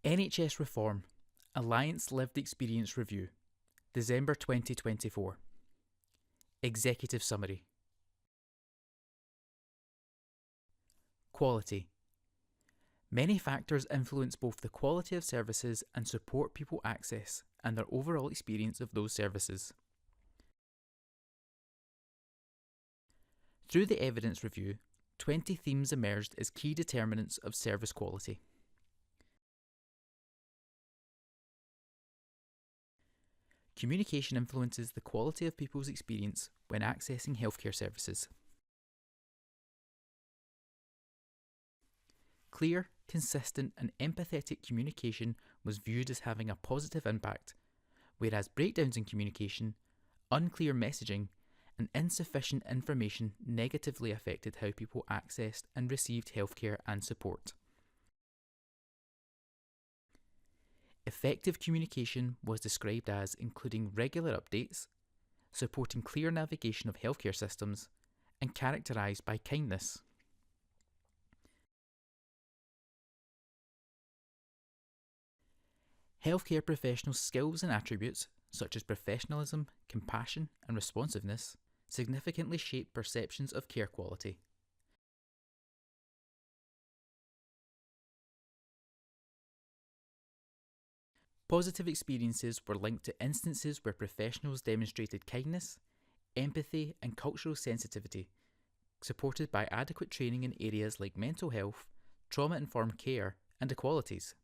NHS Reform Alliance Lived Experience Review, December 2024. Executive Summary. Quality. Many factors influence both the quality of services and support people access and their overall experience of those services. Through the evidence review, 20 themes emerged as key determinants of service quality. Communication influences the quality of people's experience when accessing healthcare services. Clear, consistent and empathetic communication was viewed as having a positive impact, whereas breakdowns in communication, unclear messaging and insufficient information negatively affected how people accessed and received healthcare and support. Effective communication was described as including regular updates, supporting clear navigation of healthcare systems, and characterised by kindness. Healthcare professionals' skills and attributes, such as professionalism, compassion, and responsiveness, significantly shape perceptions of care quality. Positive experiences were linked to instances where professionals demonstrated kindness, empathy, and cultural sensitivity, supported by adequate training in areas like mental health, trauma-informed care, and equalities.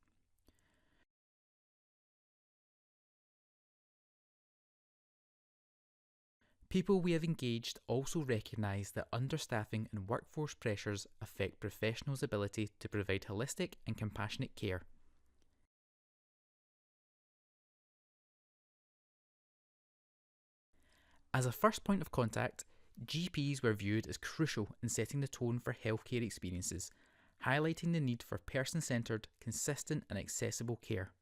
People we have engaged also recognise that understaffing and workforce pressures affect professionals' ability to provide holistic and compassionate care. As a first point of contact, GPs were viewed as crucial in setting the tone for healthcare experiences, highlighting the need for person-centred, consistent and accessible care.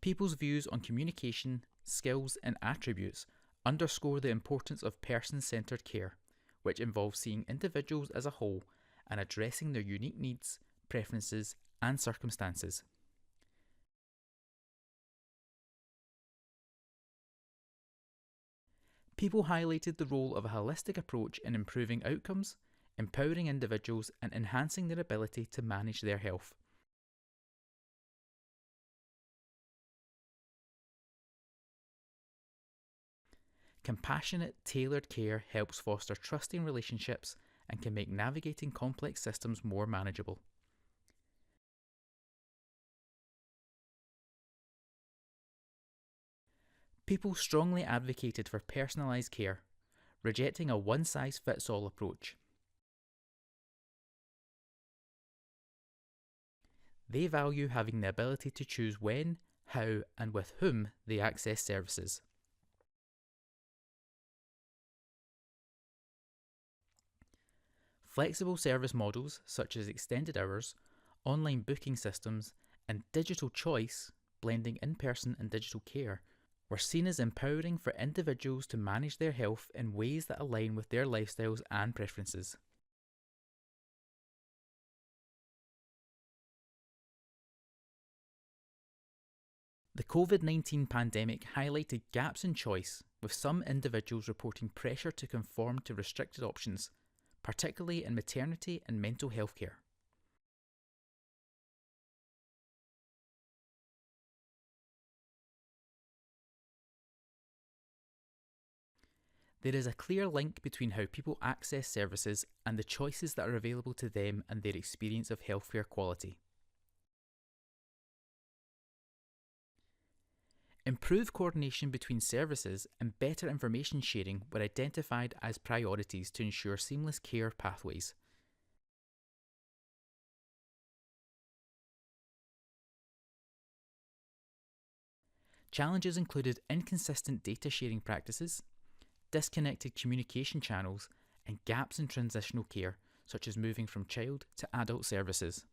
People's views on communication, skills and attributes underscore the importance of person-centred care, which involves seeing individuals as a whole and addressing their unique needs, preferences and circumstances. People highlighted the role of a holistic approach in improving outcomes, empowering individuals and enhancing their ability to manage their health. Compassionate, tailored care helps foster trusting relationships and can make navigating complex systems more manageable. People strongly advocated for personalised care, rejecting a one-size-fits-all approach. They value having the ability to choose when, how and with whom they access services. Flexible service models such as extended hours, online booking systems and digital choice, blending in-person and digital care, were seen as empowering for individuals to manage their health in ways that align with their lifestyles and preferences. The COVID-19 pandemic highlighted gaps in choice, with some individuals reporting pressure to conform to restricted options, particularly in maternity and mental health care. There is a clear link between how people access services and the choices that are available to them and their experience of healthcare quality. Improved coordination between services and better information sharing were identified as priorities to ensure seamless care pathways. Challenges included inconsistent data sharing practices, disconnected communication channels, and gaps in transitional care, such as moving from child to adult services.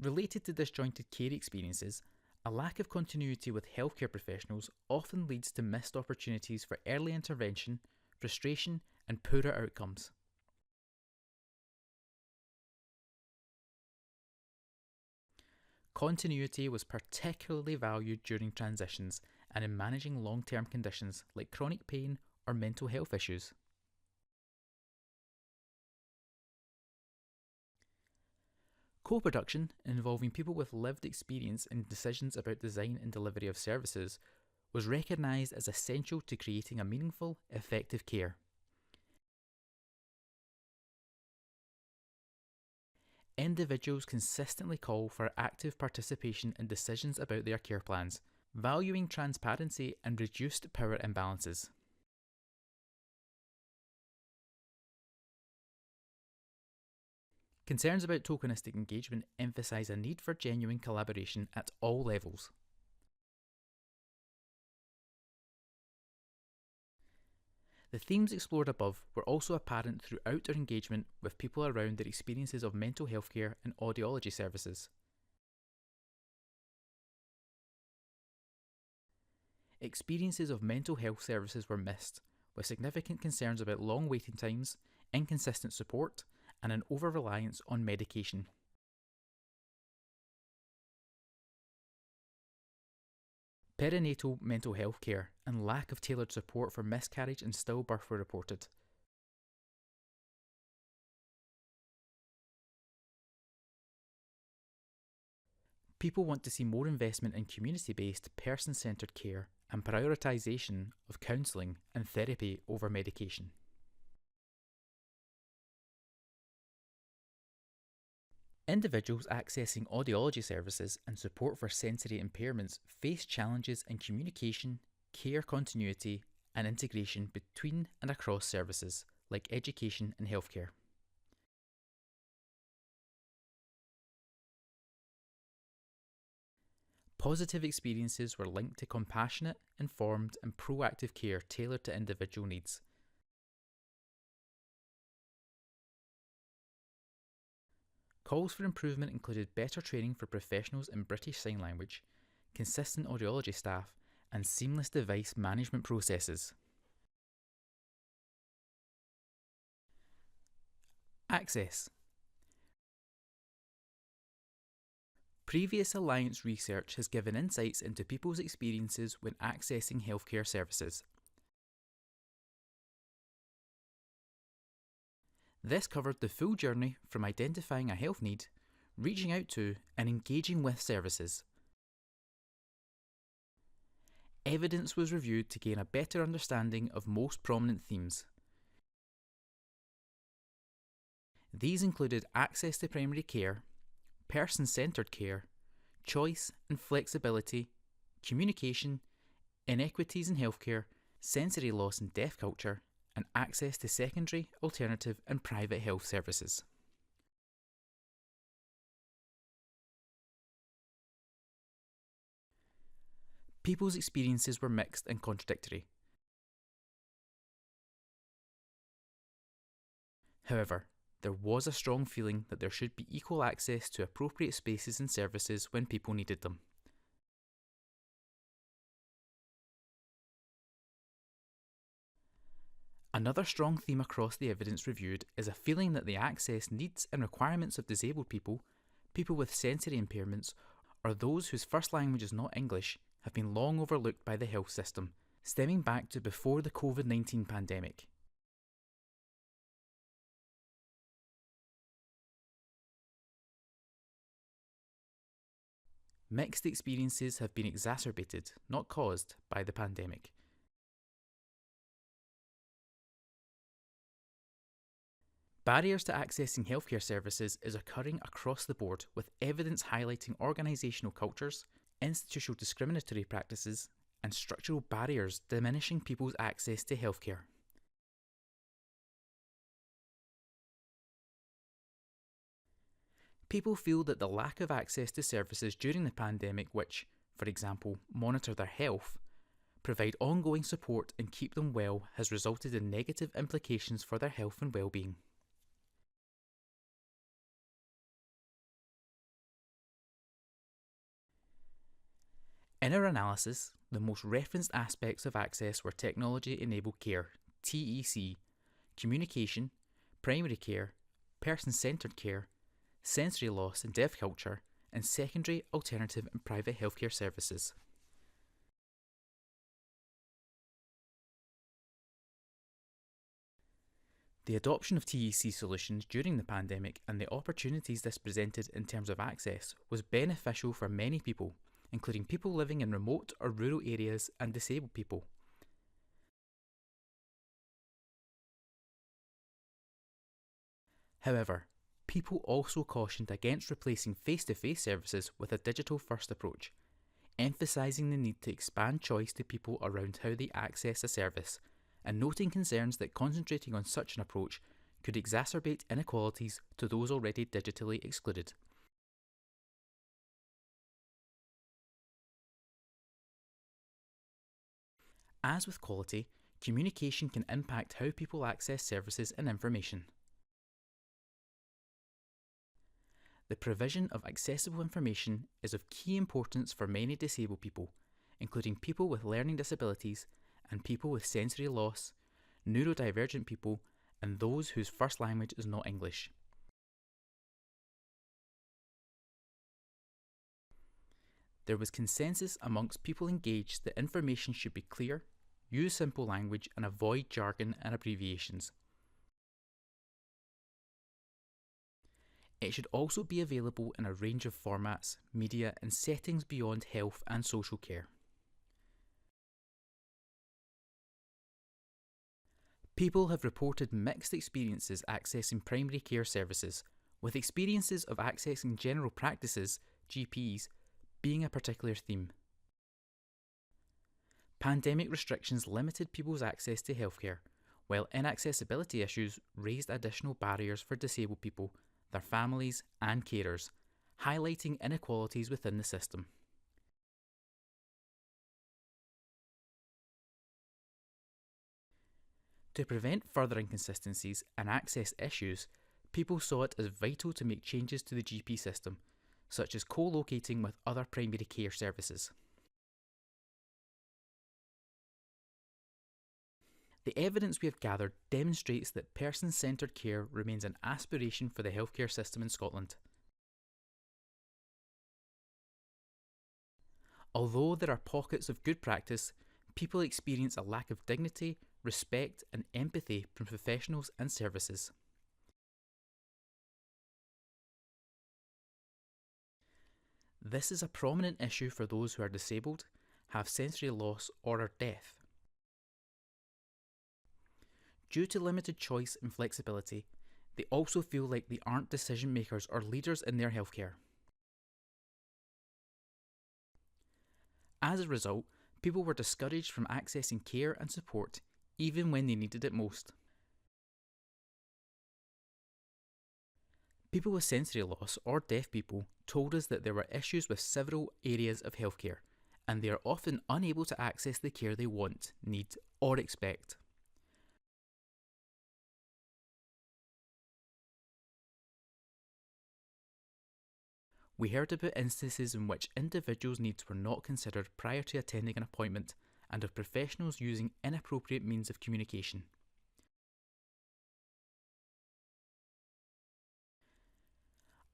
Related to disjointed care experiences, a lack of continuity with healthcare professionals often leads to missed opportunities for early intervention, frustration, and poorer outcomes. Continuity was particularly valued during transitions and in managing long-term conditions like chronic pain or mental health issues. Co-production, involving people with lived experience in decisions about design and delivery of services, was recognised as essential to creating a meaningful, effective care. Individuals consistently call for active participation in decisions about their care plans, valuing transparency and reduced power imbalances. Concerns about tokenistic engagement emphasise a need for genuine collaboration at all levels. The themes explored above were also apparent throughout our engagement with people around their experiences of mental health care and audiology services. Experiences of mental health services were missed, with significant concerns about long waiting times, inconsistent support, and an over-reliance on medication. Perinatal mental health care and lack of tailored support for miscarriage and stillbirth were reported. People want to see more investment in community-based, person-centred care and prioritisation of counselling and therapy over medication. Individuals accessing audiology services and support for sensory impairments face challenges in communication, care continuity, and integration between and across services like education and healthcare. Positive experiences were linked to compassionate, informed, and proactive care tailored to individual needs. Calls for improvement included better training for professionals in British Sign Language, consistent audiology staff, and seamless device management processes. Access. Previous Alliance research has given insights into people's experiences when accessing healthcare services. This covered the full journey from identifying a health need, reaching out to, and engaging with services. Evidence was reviewed to gain a better understanding of most prominent themes. These included access to primary care, person-centred care, choice and flexibility, communication, inequities in healthcare, sensory loss and deaf culture, and access to secondary, alternative and private health services. People's experiences were mixed and contradictory. However, there was a strong feeling that there should be equal access to appropriate spaces and services when people needed them. Another strong theme across the evidence reviewed is a feeling that the access, needs and requirements of disabled people, people with sensory impairments, or those whose first language is not English have been long overlooked by the health system, stemming back to before the COVID-19 pandemic. Mixed experiences have been exacerbated, not caused, by the pandemic. Barriers to accessing healthcare services is occurring across the board, with evidence highlighting organisational cultures, institutional discriminatory practices, and structural barriers diminishing people's access to healthcare. People feel that the lack of access to services during the pandemic which, for example, monitor their health, provide ongoing support and keep them well has resulted in negative implications for their health and well-being. In our analysis, the most referenced aspects of access were technology-enabled care, TEC, communication, primary care, person-centred care, sensory loss and deaf culture, and secondary, alternative and private healthcare services. The adoption of TEC solutions during the pandemic and the opportunities this presented in terms of access was beneficial for many people, including people living in remote or rural areas and disabled people. However, people also cautioned against replacing face-to-face services with a digital-first approach, emphasising the need to expand choice to people around how they access a service, and noting concerns that concentrating on such an approach could exacerbate inequalities to those already digitally excluded. As with quality, communication can impact how people access services and information. The provision of accessible information is of key importance for many disabled people, including people with learning disabilities and people with sensory loss, neurodivergent people, and those whose first language is not English. There was consensus amongst people engaged that information should be clear, use simple language, and avoid jargon and abbreviations. It should also be available in a range of formats, media, and settings beyond health and social care. People have reported mixed experiences accessing primary care services, with experiences of accessing general practices, GPs, being a particular theme. Pandemic restrictions limited people's access to healthcare, while inaccessibility issues raised additional barriers for disabled people, their families and carers, highlighting inequalities within the system. To prevent further inconsistencies and access issues, people saw it as vital to make changes to the GP system, such as co-locating with other primary care services. The evidence we have gathered demonstrates that person-centred care remains an aspiration for the healthcare system in Scotland. Although there are pockets of good practice, people experience a lack of dignity, respect and empathy from professionals and services. This is a prominent issue for those who are disabled, have sensory loss or are deaf. Due to limited choice and flexibility, they also feel like they aren't decision makers or leaders in their healthcare. As a result, people were discouraged from accessing care and support even when they needed it most. People with sensory loss or deaf people told us that there were issues with several areas of healthcare, and they are often unable to access the care they want, need or expect. We heard about instances in which individuals' needs were not considered prior to attending an appointment and of professionals using inappropriate means of communication.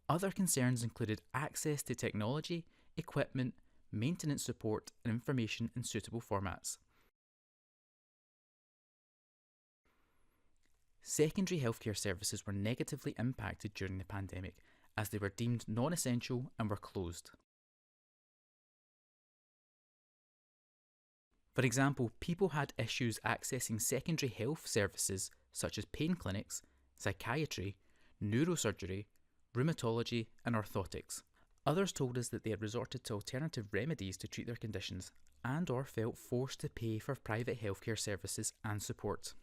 Other concerns included access to technology, equipment, maintenance support and information in suitable formats. Secondary healthcare services were negatively impacted during the pandemic as they were deemed non-essential and were closed. For example, people had issues accessing secondary health services such as pain clinics, psychiatry, neurosurgery, rheumatology and orthotics. Others told us that they had resorted to alternative remedies to treat their conditions and or felt forced to pay for private healthcare services and support.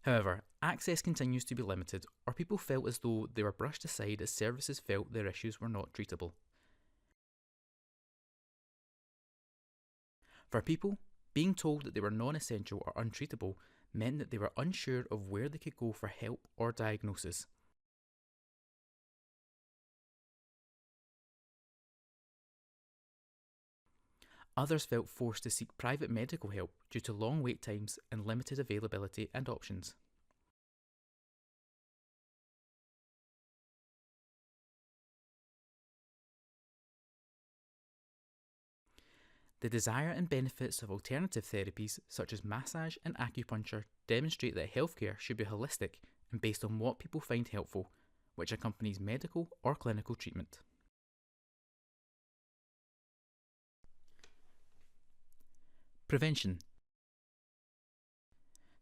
However, access continues to be limited, or people felt as though they were brushed aside as services felt their issues were not treatable. For people, being told that they were non-essential or untreatable meant that they were unsure of where they could go for help or diagnosis. Others felt forced to seek private medical help due to long wait times and limited availability and options. The desire and benefits of alternative therapies such as massage and acupuncture demonstrate that healthcare should be holistic and based on what people find helpful, which accompanies medical or clinical treatment. Prevention.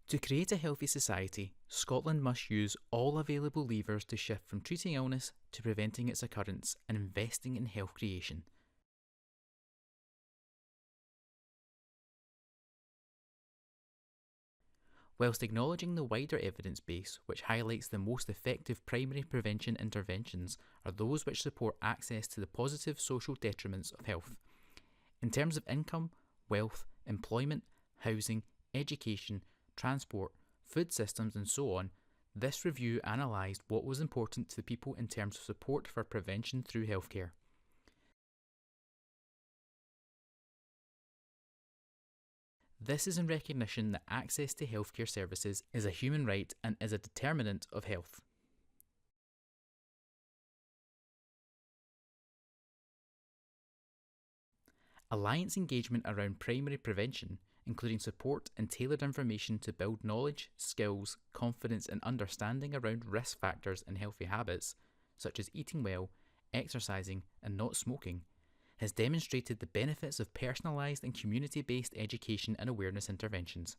To create a healthy society, Scotland must use all available levers to shift from treating illness to preventing its occurrence and investing in health creation. Whilst acknowledging the wider evidence base, which highlights the most effective primary prevention interventions are those which support access to the positive social detriments of health. In terms of income, wealth, employment, housing, education, transport, food systems, and so on, this review analysed what was important to the people in terms of support for prevention through healthcare. This is in recognition that access to healthcare services is a human right and is a determinant of health. Alliance engagement around primary prevention, including support and tailored information to build knowledge, skills, confidence, and understanding around risk factors and healthy habits, such as eating well, exercising, and not smoking, has demonstrated the benefits of personalised and community-based education and awareness interventions.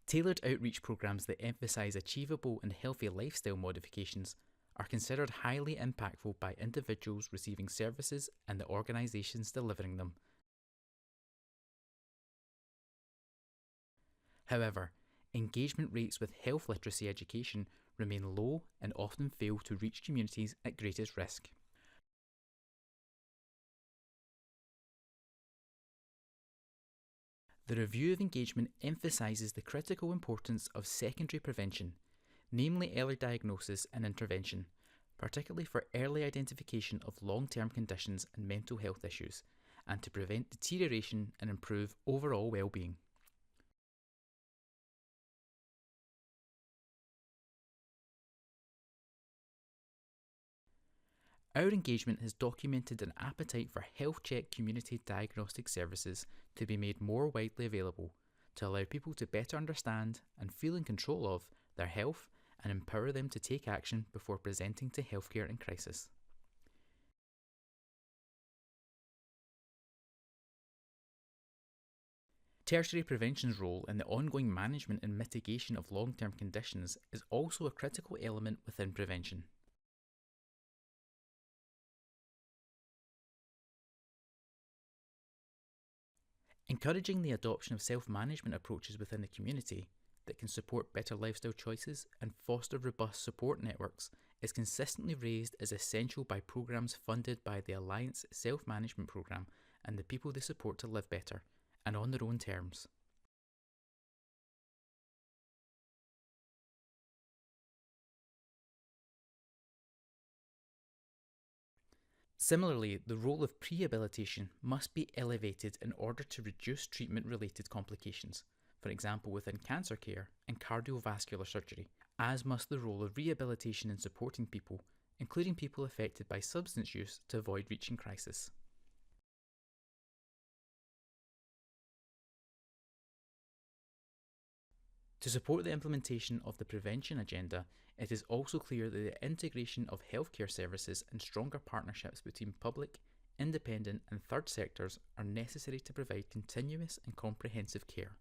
Tailored outreach programmes that emphasise achievable and healthy lifestyle modifications are considered highly impactful by individuals receiving services and the organisations delivering them. However, engagement rates with health literacy education remain low and often fail to reach communities at greatest risk. The review of engagement emphasises the critical importance of secondary prevention, namely early diagnosis and intervention, particularly for early identification of long-term conditions and mental health issues, and to prevent deterioration and improve overall well-being. Our engagement has documented an appetite for health check community diagnostic services to be made more widely available, to allow people to better understand and feel in control of their health and empower them to take action before presenting to healthcare in crisis. Tertiary prevention's role in the ongoing management and mitigation of long-term conditions is also a critical element within prevention. Encouraging the adoption of self-management approaches within the community that can support better lifestyle choices and foster robust support networks is consistently raised as essential by programmes funded by the Alliance Self-Management Programme and the people they support to live better, and on their own terms. Similarly, the role of prehabilitation must be elevated in order to reduce treatment-related complications, for example within cancer care and cardiovascular surgery, as must the role of rehabilitation in supporting people, including people affected by substance use, to avoid reaching crisis. To support the implementation of the prevention agenda, it is also clear that the integration of healthcare services and stronger partnerships between public, independent and third sectors are necessary to provide continuous and comprehensive care.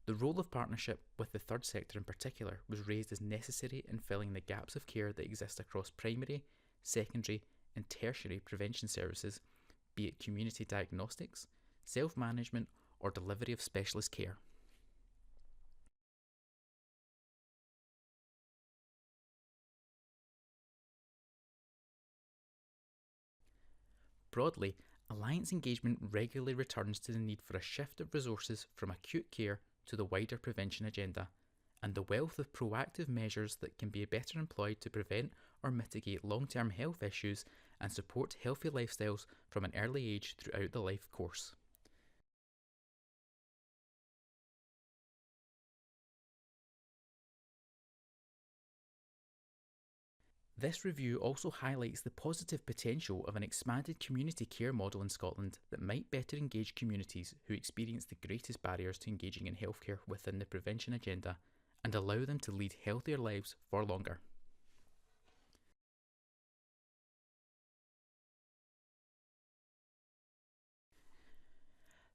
The role of partnership with the third sector in particular was raised as necessary in filling the gaps of care that exist across primary, secondary and tertiary prevention services, be it community diagnostics, self-management or delivery of specialist care. Broadly, Alliance engagement regularly returns to the need for a shift of resources from acute care to the wider prevention agenda, and the wealth of proactive measures that can be better employed to prevent or mitigate long-term health issues and support healthy lifestyles from an early age throughout the life course. This review also highlights the positive potential of an expanded community care model in Scotland that might better engage communities who experience the greatest barriers to engaging in healthcare within the prevention agenda and allow them to lead healthier lives for longer.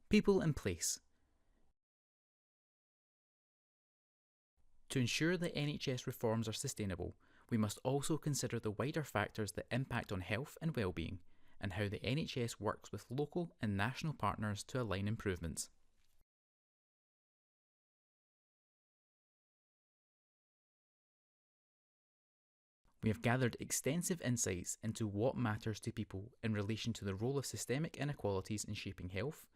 People in place. To ensure that NHS reforms are sustainable, we must also consider the wider factors that impact on health and well-being, and how the NHS works with local and national partners to align improvements. We have gathered extensive insights into what matters to people in relation to the role of systemic inequalities in shaping health,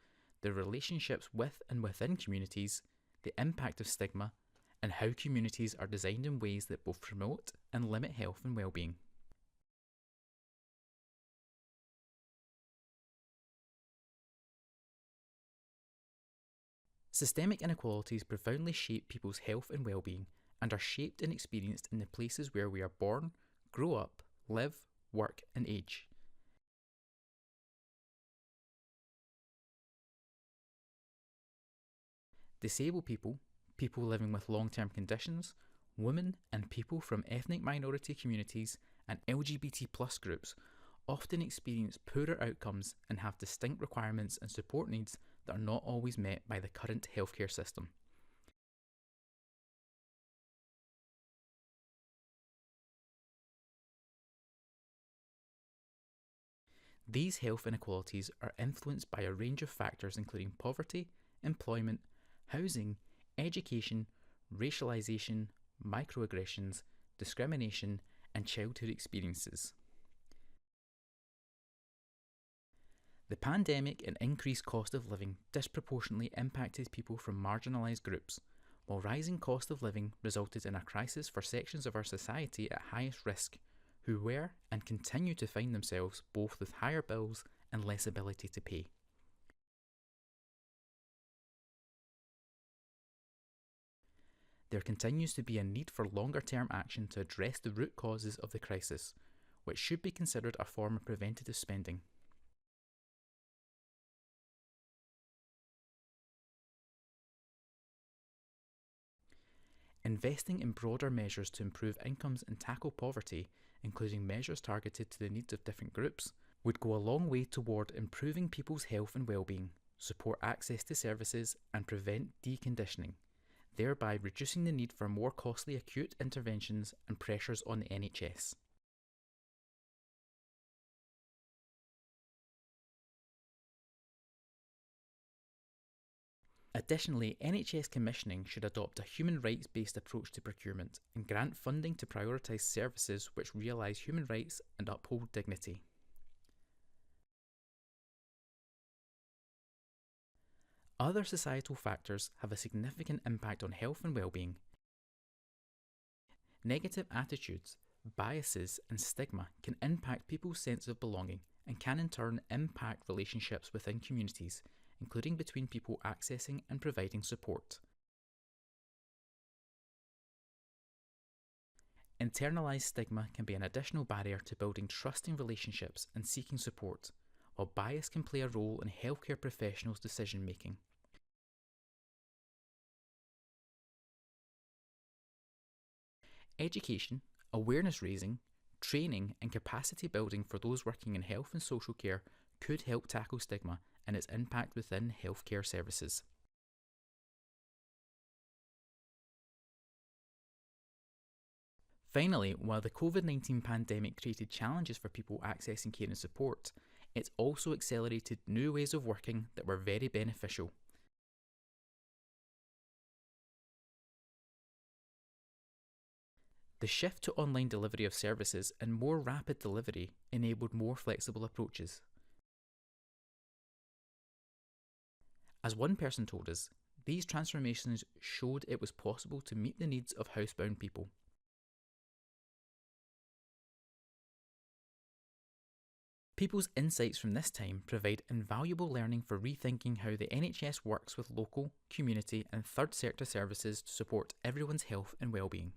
the relationships with and within communities, the impact of stigma, and how communities are designed in ways that both promote and limit health and well-being. Systemic inequalities profoundly shape people's health and well-being and are shaped and experienced in the places where we are born, grow up, live, work and age. Disabled people, people living with long-term conditions, women and people from ethnic minority communities and LGBT plus groups often experience poorer outcomes and have distinct requirements and support needs that are not always met by the current healthcare system. These health inequalities are influenced by a range of factors including poverty, employment, housing, education, racialisation, microaggressions, discrimination, and childhood experiences. The pandemic and increased cost of living disproportionately impacted people from marginalised groups, while rising cost of living resulted in a crisis for sections of our society at highest risk, who were and continue to find themselves both with higher bills and less ability to pay. There continues to be a need for longer-term action to address the root causes of the crisis, which should be considered a form of preventative spending. Investing in broader measures to improve incomes and tackle poverty, including measures targeted to the needs of different groups, would go a long way toward improving people's health and well-being, support access to services, and prevent deconditioning, thereby reducing the need for more costly acute interventions and pressures on the NHS. Additionally, NHS commissioning should adopt a human rights-based approach to procurement and grant funding to prioritise services which realise human rights and uphold dignity. Other societal factors have a significant impact on health and well-being. Negative attitudes, biases and stigma can impact people's sense of belonging and can in turn impact relationships within communities, including between people accessing and providing support. Internalised stigma can be an additional barrier to building trusting relationships and seeking support, while bias can play a role in healthcare professionals' decision making. Education, awareness raising, training and capacity building for those working in health and social care could help tackle stigma and its impact within healthcare services. Finally, while the COVID-19 pandemic created challenges for people accessing care and support, it's also accelerated new ways of working that were very beneficial. The shift to online delivery of services and more rapid delivery enabled more flexible approaches. As one person told us, these transformations showed it was possible to meet the needs of housebound people. People's insights from this time provide invaluable learning for rethinking how the NHS works with local, community and third sector services to support everyone's health and well-being.